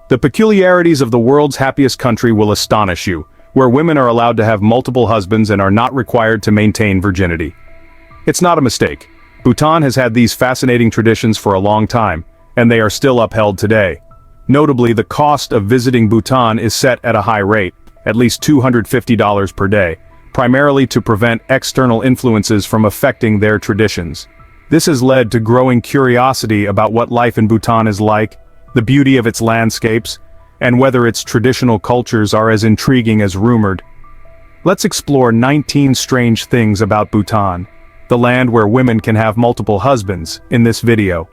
The peculiarities of the world's happiest country will astonish you, where women are allowed to have multiple husbands and are not required to maintain virginity. It's not a mistake. Bhutan has had these fascinating traditions for a long time, and they are still upheld today. Notably, the cost of visiting Bhutan is set at a high rate, at least $250 per day, primarily to prevent external influences from affecting their traditions. This has led to growing curiosity about what life in Bhutan is like, the beauty of its landscapes, and whether its traditional cultures are as intriguing as rumored. Let's explore 19 strange things about Bhutan, the land where women can have multiple husbands, in this video.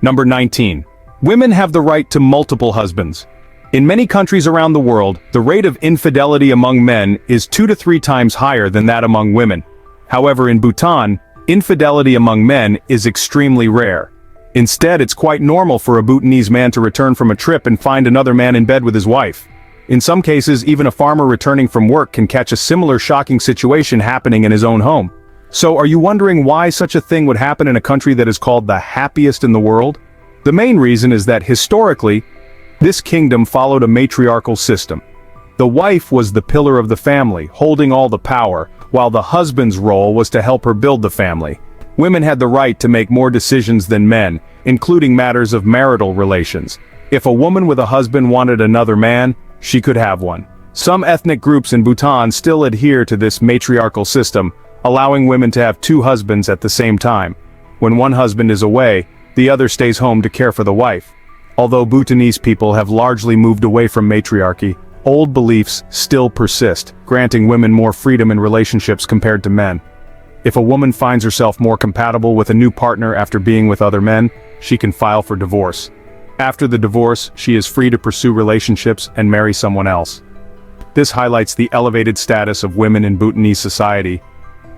Number 19. Women have the right to multiple husbands. In many countries around the world, the rate of infidelity among men is 2 to 3 times higher than that among women. However, in Bhutan, infidelity among men is extremely rare. Instead, it's quite normal for a Bhutanese man to return from a trip and find another man in bed with his wife. In some cases, even a farmer returning from work can catch a similar shocking situation happening in his own home. So, are you wondering why such a thing would happen in a country that is called the happiest in the world? The main reason is that historically, this kingdom followed a matriarchal system. The wife was the pillar of the family, holding all the power, while the husband's role was to help her build the family. Women had the right to make more decisions than men, including matters of marital relations. If a woman with a husband wanted another man, she could have one. Some ethnic groups in Bhutan still adhere to this matriarchal system, allowing women to have 2 husbands at the same time. When one husband is away, the other stays home to care for the wife. Although Bhutanese people have largely moved away from matriarchy, old beliefs still persist, granting women more freedom in relationships compared to men. If a woman finds herself more compatible with a new partner after being with other men, she can file for divorce. After the divorce, she is free to pursue relationships and marry someone else. This highlights the elevated status of women in Bhutanese society.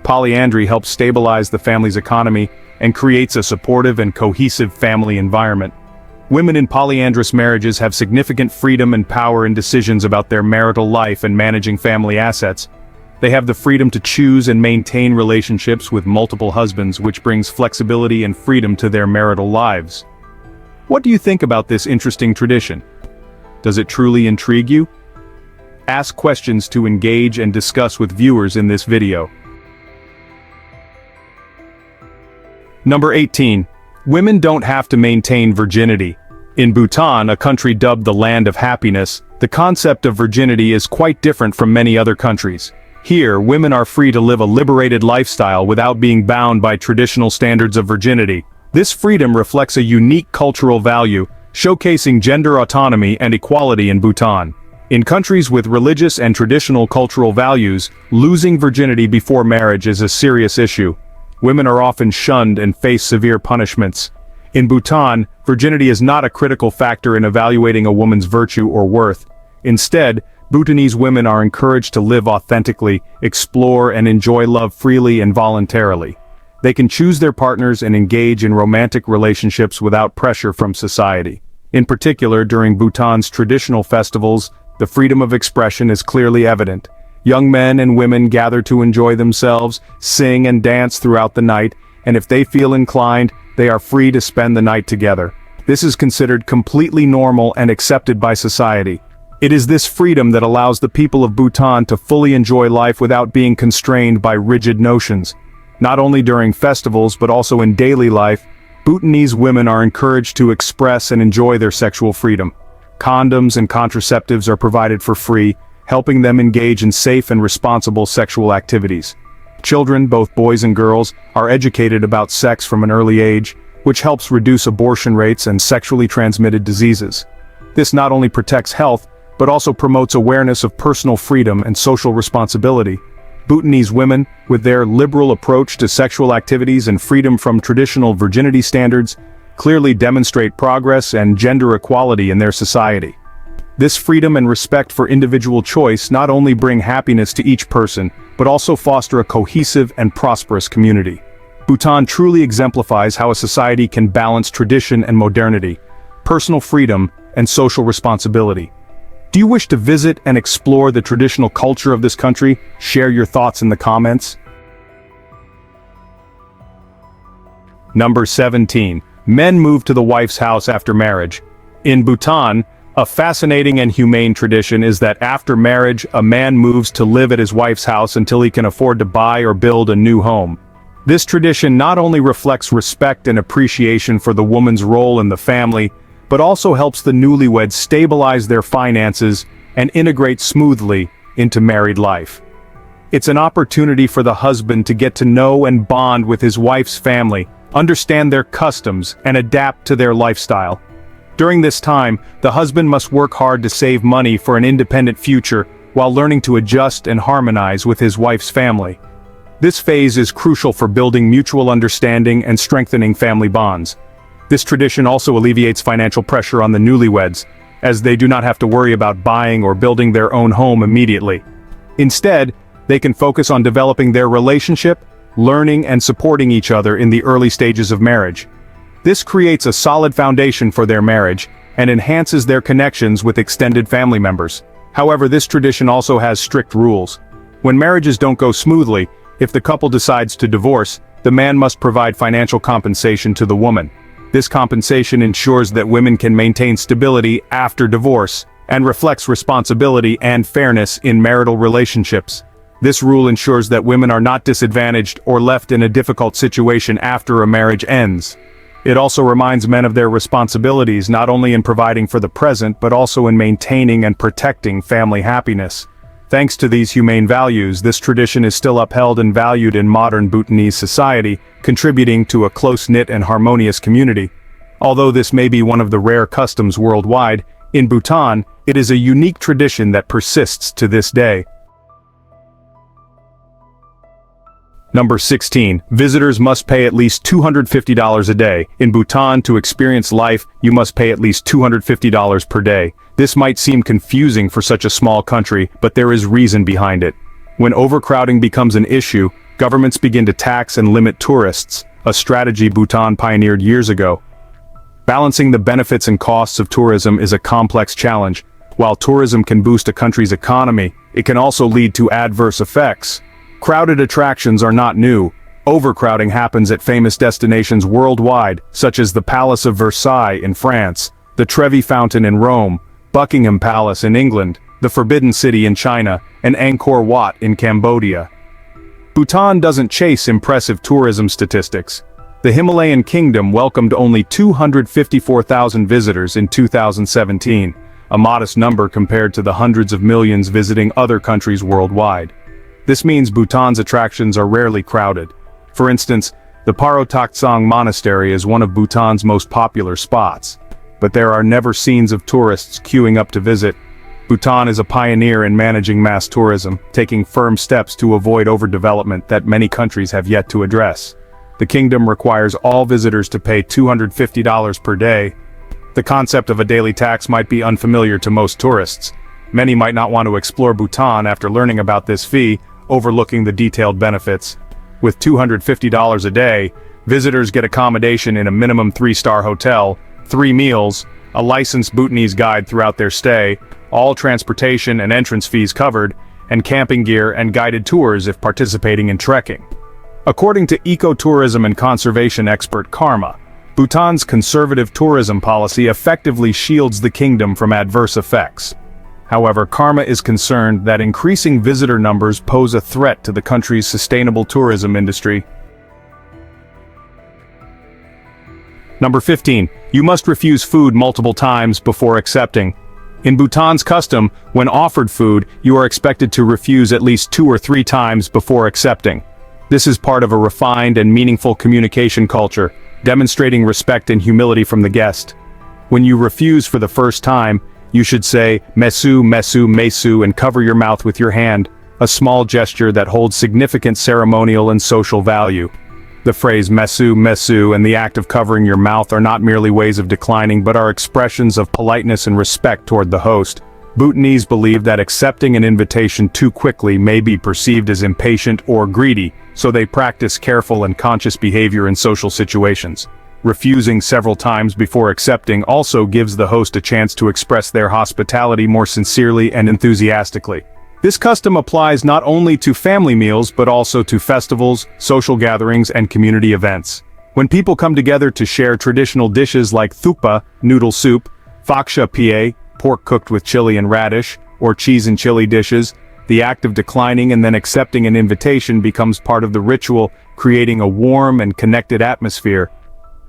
Polyandry helps stabilize the family's economy and creates a supportive and cohesive family environment. Women in polyandrous marriages have significant freedom and power in decisions about their marital life and managing family assets. They have the freedom to choose and maintain relationships with multiple husbands, which brings flexibility and freedom to their marital lives. What do you think about this interesting tradition? Does it truly intrigue you? Ask questions to engage and discuss with viewers in this video. Number 18. Women don't have to maintain virginity. In Bhutan, a country dubbed the Land of Happiness, the concept of virginity is quite different from many other countries. Here, women are free to live a liberated lifestyle without being bound by traditional standards of virginity. This freedom reflects a unique cultural value, showcasing gender autonomy and equality in Bhutan. In countries with religious and traditional cultural values, losing virginity before marriage is a serious issue. Women are often shunned and face severe punishments. In Bhutan, virginity is not a critical factor in evaluating a woman's virtue or worth. Instead, Bhutanese women are encouraged to live authentically, explore and enjoy love freely and voluntarily. They can choose their partners and engage in romantic relationships without pressure from society. In particular, during Bhutan's traditional festivals, the freedom of expression is clearly evident. Young men and women gather to enjoy themselves, sing and dance throughout the night, and if they feel inclined, they are free to spend the night together. This is considered completely normal and accepted by society. It is this freedom that allows the people of Bhutan to fully enjoy life without being constrained by rigid notions. Not only during festivals but also in daily life, Bhutanese women are encouraged to express and enjoy their sexual freedom. Condoms and contraceptives are provided for free, helping them engage in safe and responsible sexual activities. Children, both boys and girls, are educated about sex from an early age, which helps reduce abortion rates and sexually transmitted diseases. This not only protects health, but also promotes awareness of personal freedom and social responsibility. Bhutanese women, with their liberal approach to sexual activities and freedom from traditional virginity standards, clearly demonstrate progress and gender equality in their society. This freedom and respect for individual choice not only bring happiness to each person, but also foster a cohesive and prosperous community. Bhutan truly exemplifies how a society can balance tradition and modernity, personal freedom and social responsibility. Do you wish to visit and explore the traditional culture of this country? Share your thoughts in the comments. Number 17. men move to the wife's house after marriage. In Bhutan, a fascinating and humane tradition is that after marriage, a man moves to live at his wife's house until he can afford to buy or build a new home. This tradition not only reflects respect and appreciation for the woman's role in the family, but also helps the newlyweds stabilize their finances and integrate smoothly into married life. It's an opportunity for the husband to get to know and bond with his wife's family, understand their customs, and adapt to their lifestyle. During this time, the husband must work hard to save money for an independent future while learning to adjust and harmonize with his wife's family. This phase is crucial for building mutual understanding and strengthening family bonds. This tradition also alleviates financial pressure on the newlyweds, as they do not have to worry about buying or building their own home immediately. Instead, they can focus on developing their relationship, learning and supporting each other in the early stages of marriage. This creates a solid foundation for their marriage and enhances their connections with extended family members. However, this tradition also has strict rules. When marriages don't go smoothly, if the couple decides to divorce, the man must provide financial compensation to the woman. This compensation ensures that women can maintain stability after divorce, and reflects responsibility and fairness in marital relationships. This rule ensures that women are not disadvantaged or left in a difficult situation after a marriage ends. It also reminds men of their responsibilities not only in providing for the present but also in maintaining and protecting family happiness. Thanks to these humane values, this tradition is still upheld and valued in modern Bhutanese society, contributing to a close-knit and harmonious community. Although this may be one of the rare customs worldwide, in Bhutan, it is a unique tradition that persists to this day. Number 16. Visitors must pay at least $250 a day. In Bhutan, to experience life, you must pay at least $250 per day. This might seem confusing for such a small country, but there is reason behind it. When overcrowding becomes an issue, governments begin to tax and limit tourists, a strategy Bhutan pioneered years ago. Balancing the benefits and costs of tourism is a complex challenge. While tourism can boost a country's economy, it can also lead to adverse effects. Crowded attractions are not new. Overcrowding happens at famous destinations worldwide, such as the Palace of Versailles in France, the Trevi Fountain in Rome, Buckingham Palace in England, the Forbidden City in China, and Angkor Wat in Cambodia. Bhutan doesn't chase impressive tourism statistics. The Himalayan kingdom welcomed only 254,000 visitors in 2017, a modest number compared to the hundreds of millions visiting other countries worldwide. This means Bhutan's attractions are rarely crowded. For instance, the Paro Taktsang Monastery is one of Bhutan's most popular spots. But there are never scenes of tourists queuing up to visit. Bhutan is a pioneer in managing mass tourism, taking firm steps to avoid overdevelopment that many countries have yet to address. The kingdom requires all visitors to pay $250 per day. The concept of a daily tax might be unfamiliar to most tourists. Many might not want to explore Bhutan after learning about this fee, overlooking the detailed benefits. With $250 a day, visitors get accommodation in a minimum 3-star hotel, 3 meals, a licensed Bhutanese guide throughout their stay, all transportation and entrance fees covered, and camping gear and guided tours if participating in trekking. According to ecotourism and conservation expert Karma, Bhutan's conservative tourism policy effectively shields the kingdom from adverse effects. However, Karma is concerned that increasing visitor numbers pose a threat to the country's sustainable tourism industry. Number 15. You must refuse food multiple times before accepting. In Bhutan's custom, when offered food, you are expected to refuse at least 2 or 3 times before accepting. This is part of a refined and meaningful communication culture, demonstrating respect and humility from the guest. When you refuse for the first time, you should say, "Mesu, mesu, mesu," and cover your mouth with your hand, a small gesture that holds significant ceremonial and social value. The phrase "mesu, mesu" and the act of covering your mouth are not merely ways of declining but are expressions of politeness and respect toward the host. Bhutanese believe that accepting an invitation too quickly may be perceived as impatient or greedy, so they practice careful and conscious behavior in social situations. Refusing several times before accepting also gives the host a chance to express their hospitality more sincerely and enthusiastically. This custom applies not only to family meals but also to festivals, social gatherings, and community events. When people come together to share traditional dishes like thukpa, noodle soup, faksha pie, pork cooked with chili and radish, or cheese and chili dishes, the act of declining and then accepting an invitation becomes part of the ritual, creating a warm and connected atmosphere.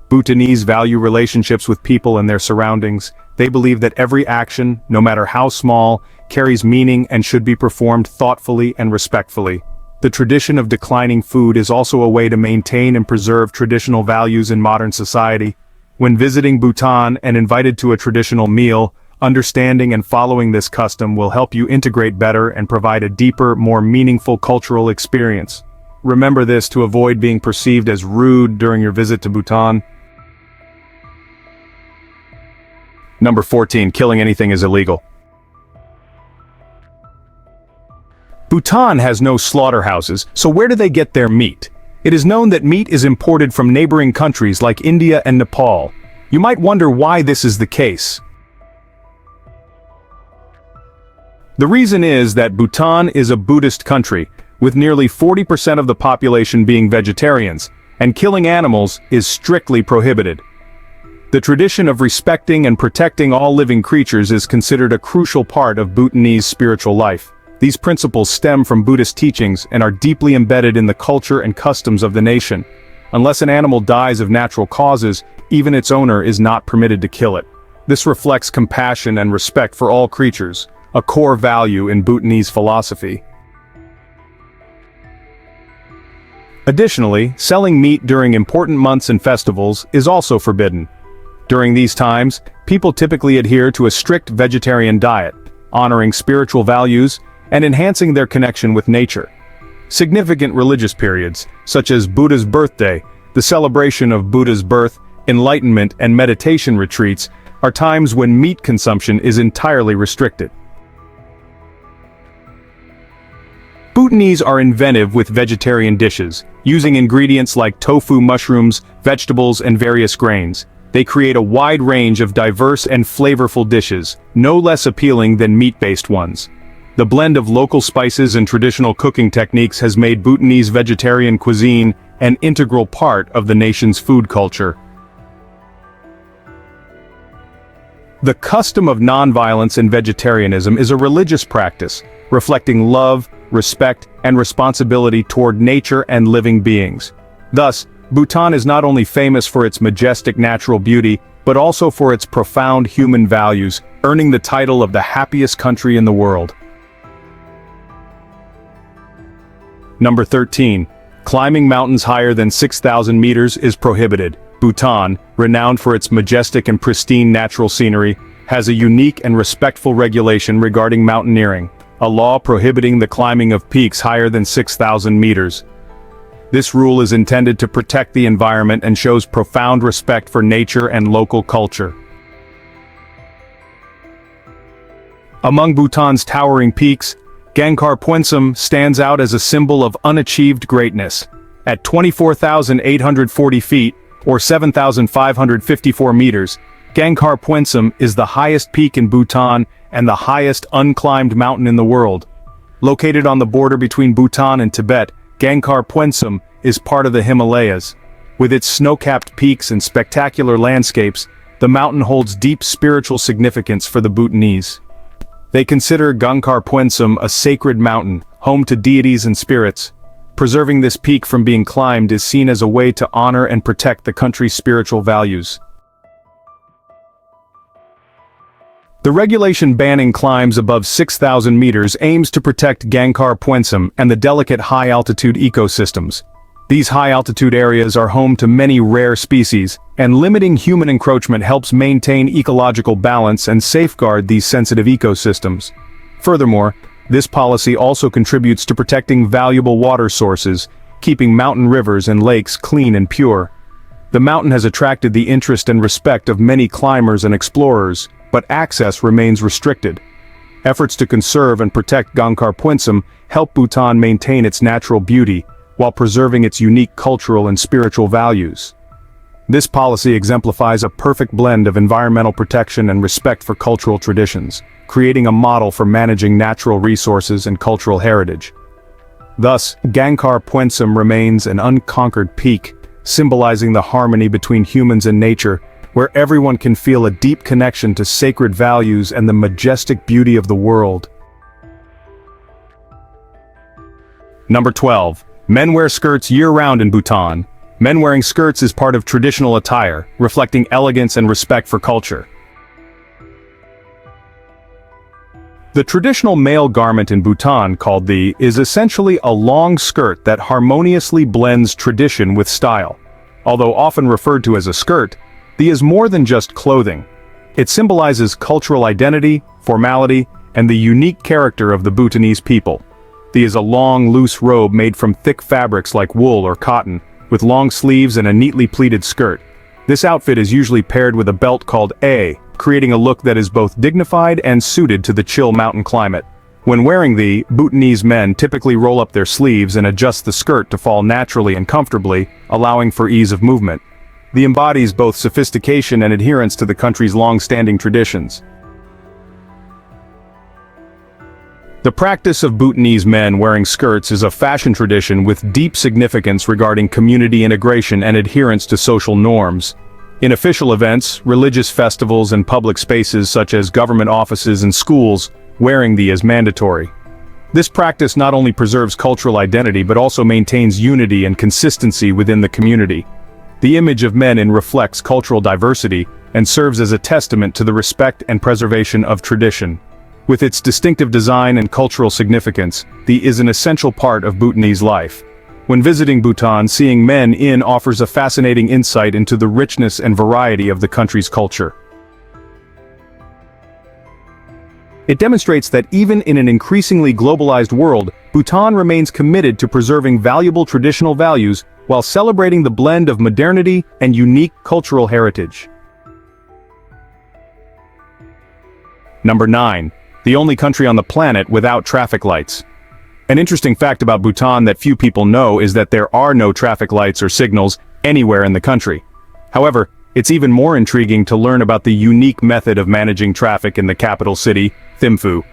Bhutanese value relationships with people and their surroundings. They believe that every action, no matter how small, carries meaning and should be performed thoughtfully and respectfully. The tradition of declining food is also a way to maintain and preserve traditional values in modern society. When visiting Bhutan and invited to a traditional meal, understanding and following this custom will help you integrate better and provide a deeper, more meaningful cultural experience. Remember this to avoid being perceived as rude during your visit to Bhutan. Number 14. Killing anything is illegal. Bhutan has no slaughterhouses, so where do they get their meat? It is known that meat is imported from neighboring countries like India and Nepal. You might wonder why this is the case. The reason is that Bhutan is a Buddhist country, with nearly 40% of the population being vegetarians, and killing animals is strictly prohibited. The tradition of respecting and protecting all living creatures is considered a crucial part of Bhutanese spiritual life. These principles stem from Buddhist teachings and are deeply embedded in the culture and customs of the nation. Unless an animal dies of natural causes, even its owner is not permitted to kill it. This reflects compassion and respect for all creatures, a core value in Bhutanese philosophy. Additionally, selling meat during important months and festivals is also forbidden. During these times, people typically adhere to a strict vegetarian diet, honoring spiritual values and enhancing their connection with nature. Significant religious periods, such as Buddha's birthday, the celebration of Buddha's birth, enlightenment and meditation retreats, are times when meat consumption is entirely restricted. Bhutanese are inventive with vegetarian dishes, using ingredients like tofu, mushrooms, vegetables and various grains. They create a wide range of diverse and flavorful dishes, no less appealing than meat-based ones. The blend of local spices and traditional cooking techniques has made Bhutanese vegetarian cuisine an integral part of the nation's food culture. The custom of nonviolence and vegetarianism is a religious practice, reflecting love, respect, and responsibility toward nature and living beings. Thus, Bhutan is not only famous for its majestic natural beauty, but also for its profound human values, earning the title of the happiest country in the world. Number 13. Climbing mountains higher than 6,000 meters is prohibited. Bhutan, renowned for its majestic and pristine natural scenery, has a unique and respectful regulation regarding mountaineering, a law prohibiting the climbing of peaks higher than 6,000 meters. This rule is intended to protect the environment and shows profound respect for nature and local culture. Among Bhutan's towering peaks, Gangkhar Puensum stands out as a symbol of unachieved greatness. At 24,840 feet, or 7,554 meters, Gangkhar Puensum is the highest peak in Bhutan and the highest unclimbed mountain in the world. Located on the border between Bhutan and Tibet, Gangkhar Puensum is part of the Himalayas. With its snow-capped peaks and spectacular landscapes, the mountain holds deep spiritual significance for the Bhutanese. They consider Gangkhar Puensum a sacred mountain, home to deities and spirits. Preserving this peak from being climbed is seen as a way to honor and protect the country's spiritual values. The regulation banning climbs above 6,000 meters aims to protect Gangkhar Puensum and the delicate high-altitude ecosystems. These high-altitude areas are home to many rare species, and limiting human encroachment helps maintain ecological balance and safeguard these sensitive ecosystems. Furthermore, this policy also contributes to protecting valuable water sources, keeping mountain rivers and lakes clean and pure. The mountain has attracted the interest and respect of many climbers and explorers, but access remains restricted. Efforts to conserve and protect Gangkhar Puensum help Bhutan maintain its natural beauty, while preserving its unique cultural and spiritual values. This policy exemplifies a perfect blend of environmental protection and respect for cultural traditions, creating a model for managing natural resources and cultural heritage. Thus, Gangkhar Puensum remains an unconquered peak, symbolizing the harmony between humans and nature, where everyone can feel a deep connection to sacred values and the majestic beauty of the world. Number 12. Men wear skirts year-round in Bhutan. Men wearing skirts is part of traditional attire, reflecting elegance and respect for culture. The traditional male garment in Bhutan, called the, is essentially a long skirt that harmoniously blends tradition with style. Although often referred to as a skirt, the is more than just clothing. It symbolizes cultural identity, formality, and the unique character of the Bhutanese people. The is a long, loose robe made from thick fabrics like wool or cotton, with long sleeves and a neatly pleated skirt. This outfit is usually paired with a belt called a, creating a look that is both dignified and suited to the chill mountain climate. When wearing the, Bhutanese men typically roll up their sleeves and adjust the skirt to fall naturally and comfortably, allowing for ease of movement. The embodies both sophistication and adherence to the country's long-standing traditions. The practice of Bhutanese men wearing skirts is a fashion tradition with deep significance regarding community integration and adherence to social norms. In official events, religious festivals and public spaces such as government offices and schools, wearing the is mandatory. This practice not only preserves cultural identity but also maintains unity and consistency within the community. The image of men reflects cultural diversity and serves as a testament to the respect and preservation of tradition. With its distinctive design and cultural significance, the is an essential part of Bhutanese life. When visiting Bhutan, seeing men in offers a fascinating insight into the richness and variety of the country's culture. It demonstrates that even in an increasingly globalized world, Bhutan remains committed to preserving valuable traditional values while celebrating the blend of modernity and unique cultural heritage. Number 9. The only country on the planet without traffic lights. An interesting fact about Bhutan that few people know is that there are no traffic lights or signals anywhere in the country. However, it's even more intriguing to learn about the unique method of managing traffic in the capital city, Thimphu.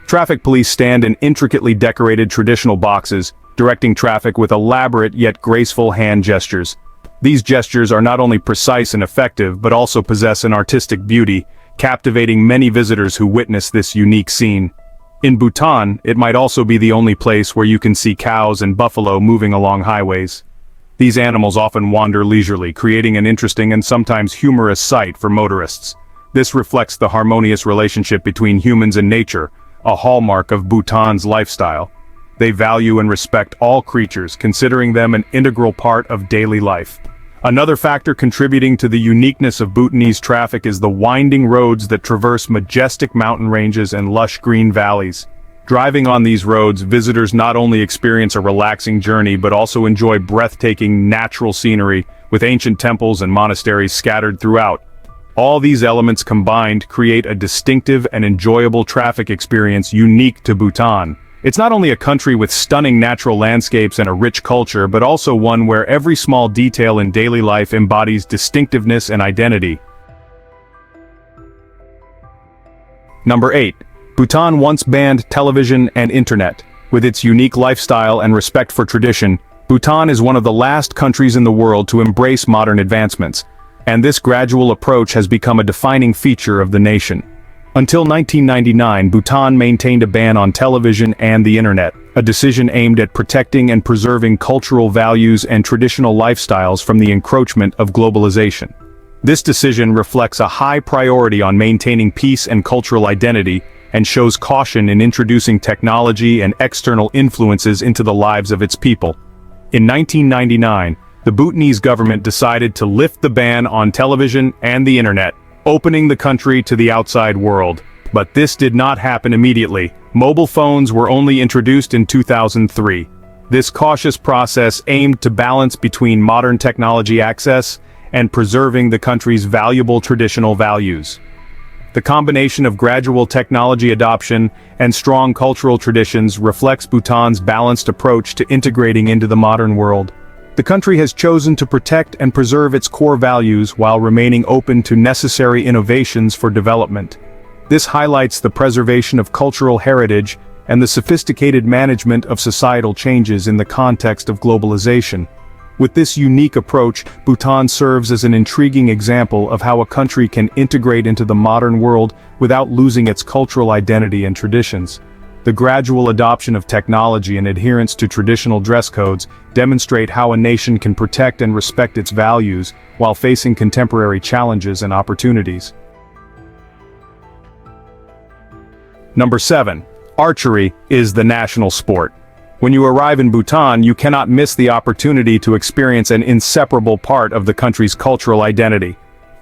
Traffic police stand in intricately decorated traditional boxes, directing traffic with elaborate yet graceful hand gestures. These gestures are not only precise and effective but also possess an artistic beauty, captivating many visitors who witness this unique scene. In Bhutan, it might also be the only place where you can see cows and buffalo moving along highways. These animals often wander leisurely, creating an interesting and sometimes humorous sight for motorists. This reflects the harmonious relationship between humans and nature, a hallmark of Bhutan's lifestyle. They value and respect all creatures, considering them an integral part of daily life. Another factor contributing to the uniqueness of Bhutanese traffic is the winding roads that traverse majestic mountain ranges and lush green valleys. Driving on these roads, visitors not only experience a relaxing journey but also enjoy breathtaking natural scenery, with ancient temples and monasteries scattered throughout. All these elements combined create a distinctive and enjoyable traffic experience unique to Bhutan. It's not only a country with stunning natural landscapes and a rich culture, but also one where every small detail in daily life embodies distinctiveness and identity. Number 8. Bhutan once banned television and internet. With its unique lifestyle and respect for tradition, Bhutan is one of the last countries in the world to embrace modern advancements, and this gradual approach has become a defining feature of the nation. Until 1999, Bhutan maintained a ban on television and the internet, a decision aimed at protecting and preserving cultural values and traditional lifestyles from the encroachment of globalization. This decision reflects a high priority on maintaining peace and cultural identity, and shows caution in introducing technology and external influences into the lives of its people. In 1999, the Bhutanese government decided to lift the ban on television and the internet, opening the country to the outside world. But this did not happen immediately. Mobile phones were only introduced in 2003. This cautious process aimed to balance between modern technology access and preserving the country's valuable traditional values. The combination of gradual technology adoption and strong cultural traditions reflects Bhutan's balanced approach to integrating into the modern world. The country has chosen to protect and preserve its core values while remaining open to necessary innovations for development. This highlights the preservation of cultural heritage and the sophisticated management of societal changes in the context of globalization. With this unique approach, Bhutan serves as an intriguing example of how a country can integrate into the modern world without losing its cultural identity and traditions. The gradual adoption of technology and adherence to traditional dress codes demonstrate how a nation can protect and respect its values while facing contemporary challenges and opportunities. Number 7. Archery is the national sport. When you arrive in Bhutan, you cannot miss the opportunity to experience an inseparable part of the country's cultural identity.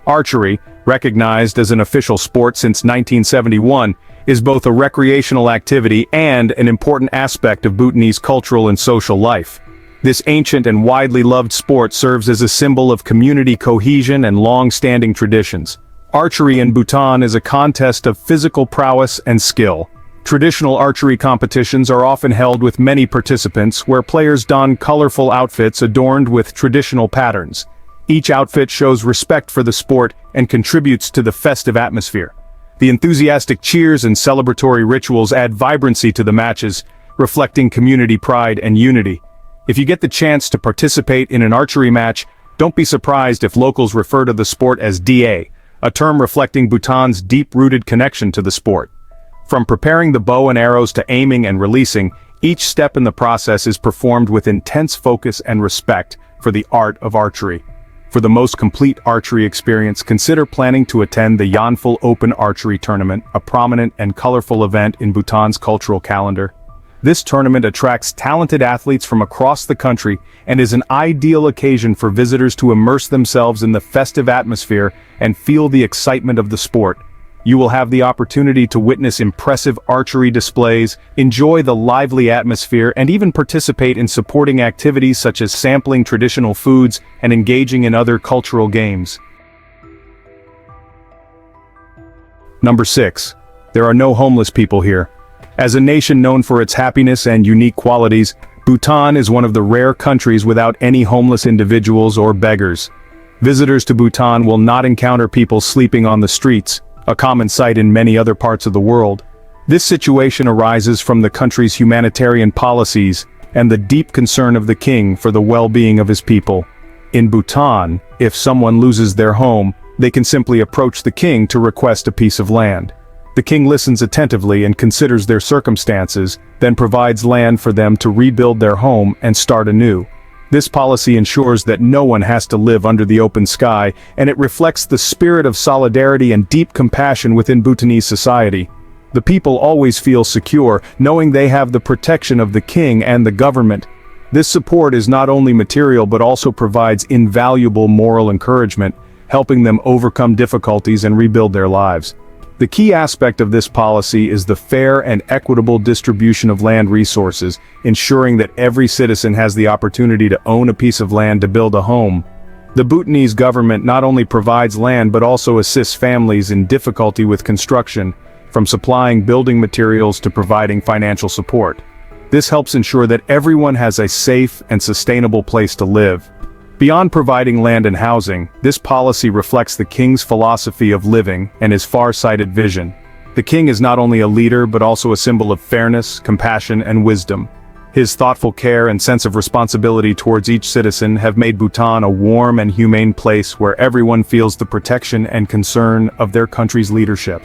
Archery, recognized as an official sport since 1971, is both a recreational activity and an important aspect of Bhutanese cultural and social life. This ancient and widely loved sport serves as a symbol of community cohesion and long-standing traditions. Archery in Bhutan is a contest of physical prowess and skill. Traditional archery competitions are often held with many participants, where players don colorful outfits adorned with traditional patterns. Each outfit shows respect for the sport and contributes to the festive atmosphere. The enthusiastic cheers and celebratory rituals add vibrancy to the matches, reflecting community pride and unity. If you get the chance to participate in an archery match, don't be surprised if locals refer to the sport as DA, a term reflecting Bhutan's deep-rooted connection to the sport. From preparing the bow and arrows to aiming and releasing, each step in the process is performed with intense focus and respect for the art of archery. For the most complete archery experience, consider planning to attend the Yanful Open Archery Tournament, a prominent and colorful event in Bhutan's cultural calendar. This tournament attracts talented athletes from across the country and is an ideal occasion for visitors to immerse themselves in the festive atmosphere and feel the excitement of the sport. You will have the opportunity to witness impressive archery displays, enjoy the lively atmosphere, and even participate in supporting activities such as sampling traditional foods and engaging in other cultural games. Number 6. There are no homeless people here. As a nation known for its happiness and unique qualities, Bhutan is one of the rare countries without any homeless individuals or beggars. Visitors to Bhutan will not encounter people sleeping on the streets, a common sight in many other parts of the world. This situation arises from the country's humanitarian policies and the deep concern of the king for the well-being of his people. In Bhutan, if someone loses their home, they can simply approach the king to request a piece of land. The king listens attentively and considers their circumstances, then provides land for them to rebuild their home and start anew. This policy ensures that no one has to live under the open sky, and it reflects the spirit of solidarity and deep compassion within Bhutanese society. The people always feel secure, knowing they have the protection of the king and the government. This support is not only material but also provides invaluable moral encouragement, helping them overcome difficulties and rebuild their lives. The key aspect of this policy is the fair and equitable distribution of land resources, ensuring that every citizen has the opportunity to own a piece of land to build a home. The Bhutanese government not only provides land but also assists families in difficulty with construction, from supplying building materials to providing financial support. This helps ensure that everyone has a safe and sustainable place to live. Beyond providing land and housing, this policy reflects the king's philosophy of living and his far-sighted vision. The king is not only a leader but also a symbol of fairness, compassion, and wisdom. His thoughtful care and sense of responsibility towards each citizen have made Bhutan a warm and humane place where everyone feels the protection and concern of their country's leadership.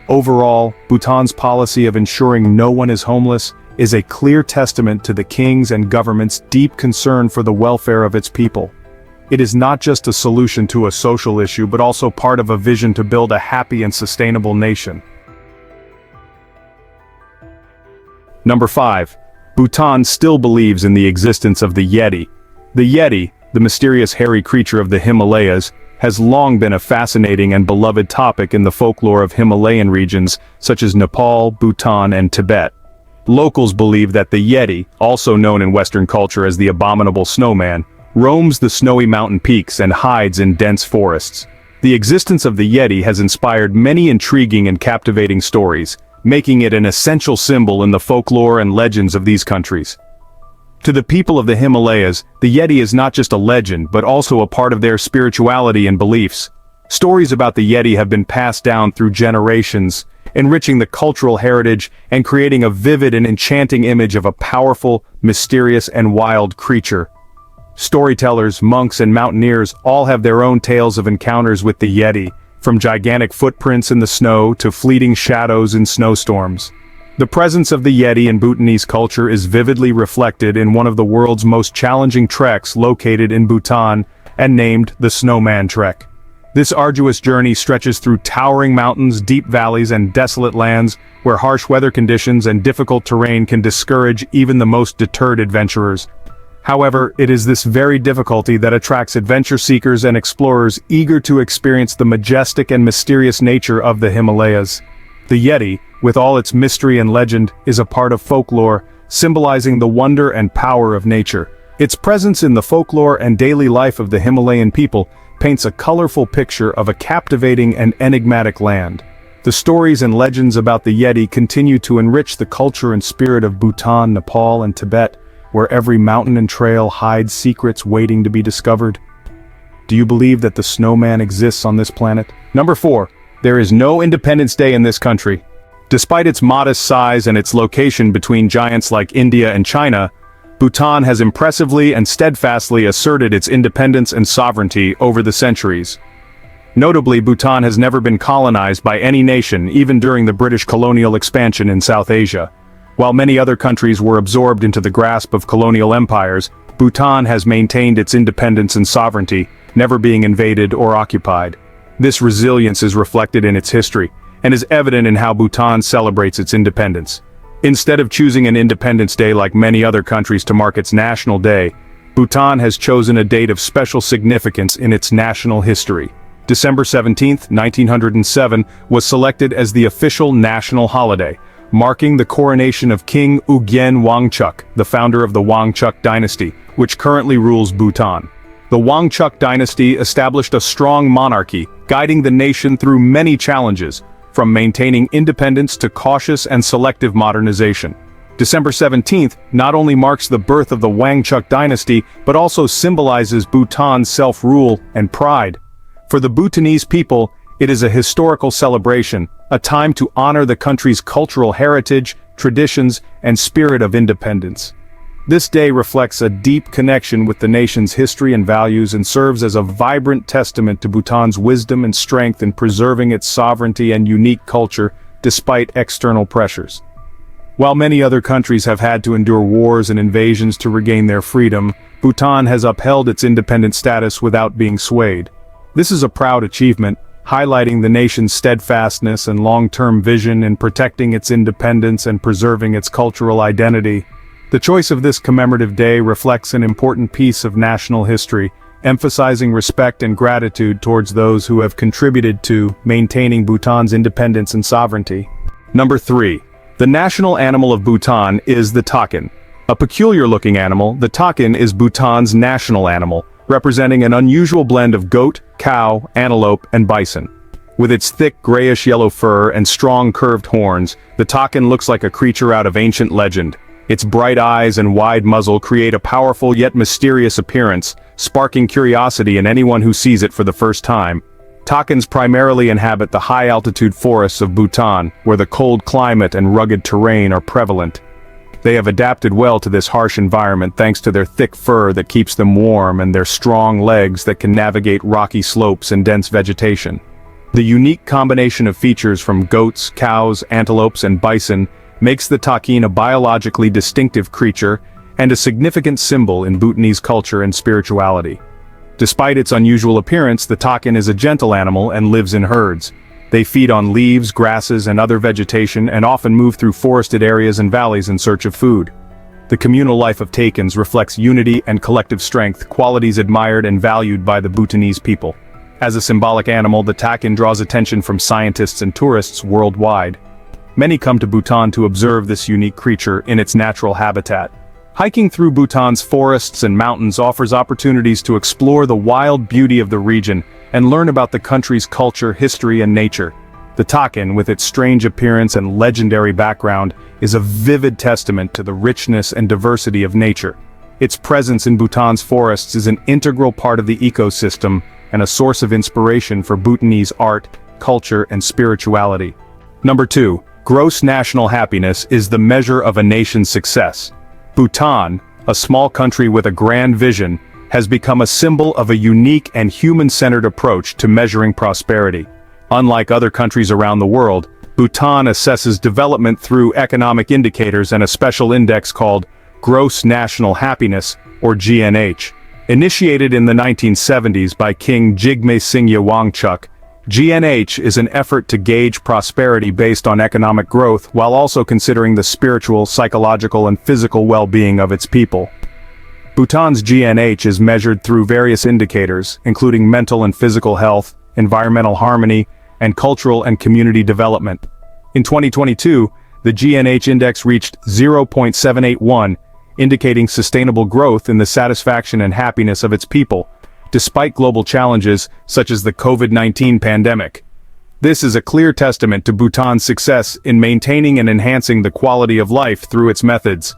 Overall, Bhutan's policy of ensuring no one is homeless is a clear testament to the king's and government's deep concern for the welfare of its people. It is not just a solution to a social issue but also part of a vision to build a happy and sustainable nation. Number 5. Bhutan still believes in the existence of the Yeti. The Yeti, the mysterious hairy creature of the Himalayas, has long been a fascinating and beloved topic in the folklore of Himalayan regions such as Nepal, Bhutan, and Tibet. Locals believe that the Yeti, also known in Western culture as the abominable snowman, roams the snowy mountain peaks and hides in dense forests. The existence of the Yeti has inspired many intriguing and captivating stories, making it an essential symbol in the folklore and legends of these countries. To the people of the Himalayas, the Yeti is not just a legend but also a part of their spirituality and beliefs. Stories about the Yeti have been passed down through generations, enriching the cultural heritage and creating a vivid and enchanting image of a powerful, mysterious, and wild creature. Storytellers, monks, and mountaineers all have their own tales of encounters with the Yeti, from gigantic footprints in the snow to fleeting shadows in snowstorms. The presence of the Yeti in Bhutanese culture is vividly reflected in one of the world's most challenging treks located in Bhutan and named the Snowman Trek. This arduous journey stretches through towering mountains, deep valleys, and desolate lands where harsh weather conditions and difficult terrain can discourage even the most deterred adventurers. However, it is this very difficulty that attracts adventure seekers and explorers eager to experience the majestic and mysterious nature of the Himalayas. The Yeti, with all its mystery and legend, is a part of folklore, symbolizing the wonder and power of nature. Its presence in the folklore and daily life of the Himalayan people paints a colorful picture of a captivating and enigmatic land. The stories and legends about the Yeti continue to enrich the culture and spirit of Bhutan, Nepal, and Tibet, where every mountain and trail hides secrets waiting to be discovered. Do you believe that the snowman exists on this planet? Number 4. There is no Independence Day in this country. Despite its modest size and its location between giants like India and China, Bhutan has impressively and steadfastly asserted its independence and sovereignty over the centuries. Notably, Bhutan has never been colonized by any nation, even during the British colonial expansion in South Asia. While many other countries were absorbed into the grasp of colonial empires, Bhutan has maintained its independence and sovereignty, never being invaded or occupied. This resilience is reflected in its history, and is evident in how Bhutan celebrates its independence. Instead of choosing an Independence Day like many other countries to mark its national day, Bhutan has chosen a date of special significance in its national history. December 17, 1907, was selected as the official national holiday, marking the coronation of King Ugyen Wangchuck, the founder of the Wangchuck dynasty, which currently rules Bhutan. The Wangchuck dynasty established a strong monarchy, guiding the nation through many challenges, from maintaining independence to cautious and selective modernization. December 17th not only marks the birth of the Wangchuck dynasty, but also symbolizes Bhutan's self-rule and pride. For the Bhutanese people, it is a historical celebration, a time to honor the country's cultural heritage, traditions, and spirit of independence. This day reflects a deep connection with the nation's history and values and serves as a vibrant testament to Bhutan's wisdom and strength in preserving its sovereignty and unique culture despite external pressures. While many other countries have had to endure wars and invasions to regain their freedom, Bhutan has upheld its independent status without being swayed. This is a proud achievement, highlighting the nation's steadfastness and long-term vision in protecting its independence and preserving its cultural identity. The choice of this commemorative day reflects an important piece of national history, emphasizing respect and gratitude towards those who have contributed to maintaining Bhutan's independence and sovereignty. Number 3. The national animal of Bhutan is the takin. A peculiar-looking animal, the takin is Bhutan's national animal, representing an unusual blend of goat, cow, antelope, and bison. With its thick grayish-yellow fur and strong curved horns, the takin looks like a creature out of ancient legend. Its bright eyes and wide muzzle create a powerful yet mysterious appearance, sparking curiosity in anyone who sees it for the first time. Takins primarily inhabit the high-altitude forests of Bhutan, where the cold climate and rugged terrain are prevalent. They have adapted well to this harsh environment thanks to their thick fur that keeps them warm and their strong legs that can navigate rocky slopes and dense vegetation. The unique combination of features from goats, cows, antelopes, and bison makes the takin a biologically distinctive creature and a significant symbol in Bhutanese culture and spirituality. Despite its unusual appearance, the takin is a gentle animal and lives in herds. They feed on leaves, grasses, and other vegetation and often move through forested areas and valleys in search of food. The communal life of takins reflects unity and collective strength, qualities admired and valued by the Bhutanese people. As a symbolic animal, the takin draws attention from scientists and tourists worldwide. Many come to Bhutan to observe this unique creature in its natural habitat. Hiking through Bhutan's forests and mountains offers opportunities to explore the wild beauty of the region and learn about the country's culture, history, and nature. The takin, with its strange appearance and legendary background, is a vivid testament to the richness and diversity of nature. Its presence in Bhutan's forests is an integral part of the ecosystem and a source of inspiration for Bhutanese art, culture, and spirituality. Number 2. Gross national happiness is the measure of a nation's success. Bhutan, a small country with a grand vision, has become a symbol of a unique and human-centered approach to measuring prosperity. Unlike other countries around the world, Bhutan assesses development through economic indicators and a special index called Gross National Happiness, or GNH. Initiated in the 1970s by King Jigme Singye Wangchuck, GNH is an effort to gauge prosperity based on economic growth while also considering the spiritual, psychological, and physical well-being of its people. Bhutan's GNH is measured through various indicators, including mental and physical health, environmental harmony, and cultural and community development. In 2022, the GNH index reached 0.781, indicating sustainable growth in the satisfaction and happiness of its people, despite global challenges such as the COVID-19 pandemic. This is a clear testament to Bhutan's success in maintaining and enhancing the quality of life through its methods.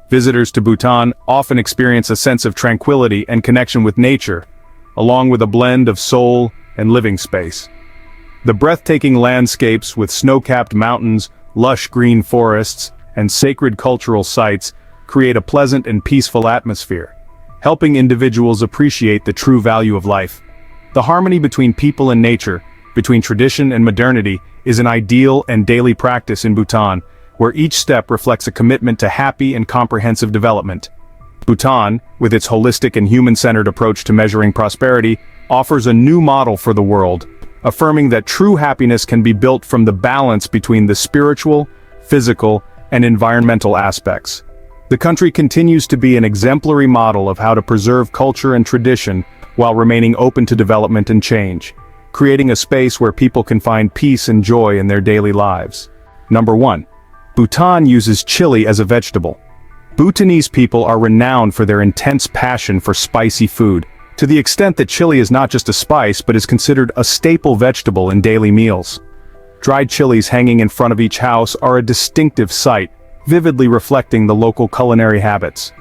Visitors to Bhutan often experience a sense of tranquility and connection with nature, along with a blend of soul and living space. The breathtaking landscapes with snow-capped mountains, lush green forests, and sacred cultural sites create a pleasant and peaceful atmosphere, helping individuals appreciate the true value of life. The harmony between people and nature, between tradition and modernity, is an ideal and daily practice in Bhutan, where each step reflects a commitment to happy and comprehensive development. Bhutan, with its holistic and human-centered approach to measuring prosperity, offers a new model for the world, affirming that true happiness can be built from the balance between the spiritual, physical, and environmental aspects. The country continues to be an exemplary model of how to preserve culture and tradition while remaining open to development and change, creating a space where people can find peace and joy in their daily lives. Number 1. Bhutan uses chili as a vegetable. Bhutanese people are renowned for their intense passion for spicy food, to the extent that chili is not just a spice but is considered a staple vegetable in daily meals. Dried chilies hanging in front of each house are a distinctive sight, vividly reflecting the local culinary habits.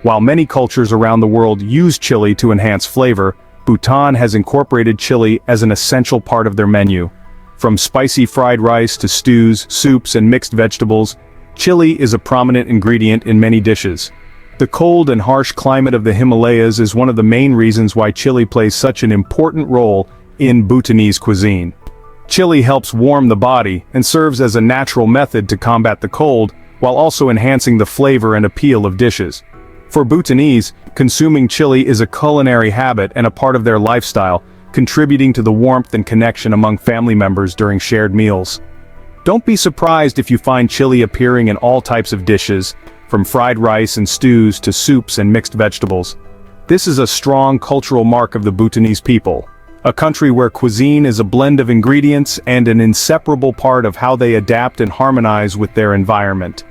While many cultures around the world use chili to enhance flavor, Bhutan has incorporated chili as an essential part of their menu. From spicy fried rice to stews, soups, and mixed vegetables, chili is a prominent ingredient in many dishes. The cold and harsh climate of the Himalayas is one of the main reasons why chili plays such an important role in Bhutanese cuisine. Chili helps warm the body and serves as a natural method to combat the cold, while also enhancing the flavor and appeal of dishes. For Bhutanese, consuming chili is a culinary habit and a part of their lifestyle, contributing to the warmth and connection among family members during shared meals. Don't be surprised if you find chili appearing in all types of dishes, from fried rice and stews to soups and mixed vegetables. This is a strong cultural mark of the Bhutanese people, a country where cuisine is a blend of ingredients and an inseparable part of how they adapt and harmonize with their environment.